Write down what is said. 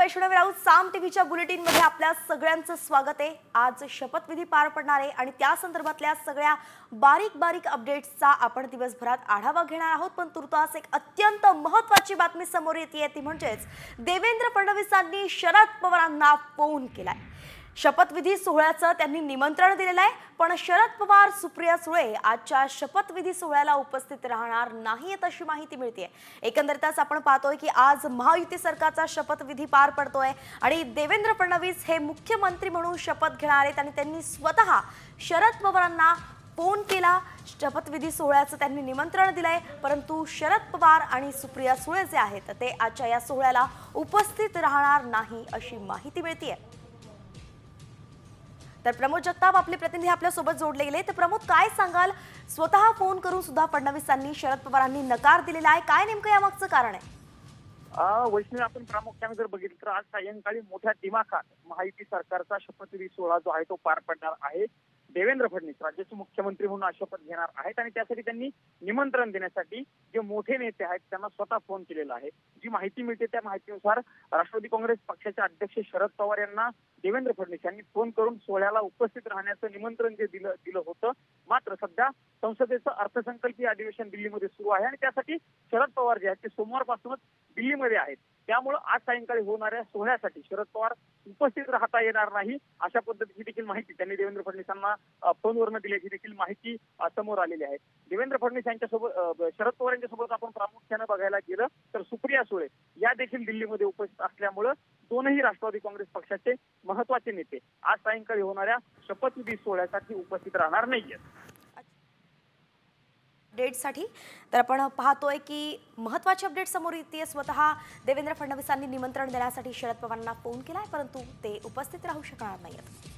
वैष्णवी राऊत साम टीव्हीच्या बुलेटिन मध्ये आपल्या सगळ्यांचं स्वागत आहे। आज शपथविधी पार पडणार आहे आणि त्या संदर्भातल्या सगळ्या बारीक अपडेट्सचा आपण दिवसभरात आढावा घेणार आहोत। पण तुर्तास एक अत्यंत महत्त्वाची बातमी समोर येते ती म्हणजेच देवेंद्र फडणवीसांनी शरद पवारांना फोन केलाय। शपथविधी सोहळ्याचं त्यांनी निमंत्रण दिलेलं आहे, पण शरद पवार सुप्रिया सुळे आजच्या शपथविधी सोहळ्याला उपस्थित राहणार नाहीत अशी माहिती मिळते। एकंदरीतच आपण पाहतोय की आज महायुती सरकारचा शपथविधी पार पडतोय आणि देवेंद्र फडणवीस हे मुख्यमंत्री म्हणून शपथ घेणार आहेत आणि त्यांनी स्वतः शरद पवारांना फोन केला। शपथविधी सोहळ्याचं त्यांनी निमंत्रण दिलंय, परंतु शरद पवार आणि सुप्रिया सुळे जे आहेत ते आजच्या या सोहळ्याला उपस्थित राहणार नाही अशी माहिती मिळते। तर प्रमोद जगताप आपले प्रतिनिधी आपल्या सोबत जोडले गेले। तर प्रमोद, काय सांगाल? स्वतः फोन करून सुद्धा फडणवीसांनी शरद पवारांनी नकार दिलेला आहे, काय नेमकं यामागचं कारण आहे? वैष्णवी, आपण प्रामुख्याने जर बघितलं तर आज सायंकाळी मोठ्या दिमाखात महायुती सरकारचा शपथविधी सोहळा जो आहे तो पार पडणार आहे। देवेंद्र फडणवीस राज्याचे मुख्यमंत्री म्हणून शपथ घेणार आहेत आणि त्यासाठी त्यांनी निमंत्रण देण्यासाठी जे मोठे नेते आहेत त्यांना स्वतः फोन केलेला आहे। जी माहिती मिळते त्या माहितीनुसार राष्ट्रवादी काँग्रेस पक्षाचे अध्यक्ष शरद पवार यांना देवेंद्र फडणवीस यांनी फोन करून सोहळ्याला उपस्थित राहण्याचं निमंत्रण जे दिलं होतं। मात्र सध्या संसदेचं अर्थसंकल्पीय अधिवेशन दिल्लीमध्ये सुरू आहे आणि त्यासाठी शरद पवार जे आहेत ते सोमवारपासूनच दिल्लीमध्ये आहेत। त्यामुळे आज सायंकाळी होणाऱ्या सोहळ्यासाठी शरद पवार उपस्थित राहता येणार नाही अशा पद्धतीची देखील माहिती त्यांनी देवेंद्र फडणवीसांना फोनवरून दिल्याची देखील माहिती समोर आलेली आहे। देवेंद्र फडणवीस यांच्यासोबत शरद पवार यांच्यासोबत आपण प्रामुख्याने बघायला गेलं तर सुप्रिया सुळे या देखील दिल्लीमध्ये उपस्थित असल्यामुळे दोनही राष्ट्रवादी काँग्रेस पक्षाचे महत्वाचे नेते आज सायंकाळी होणाऱ्या शपथविधी सोहळ्यासाठी उपस्थित राहणार नाहीयेत। अपडेटसाठी तर आपण पाहतोय की महत्त्वाची अपडेट समोर येते। स्वतः देवेंद्र फडणवीसांनी निमंत्रण देण्यासाठी शरद पवारांना फोन केलाय, परंतु ते उपस्थित राहू शकणार नाहीत।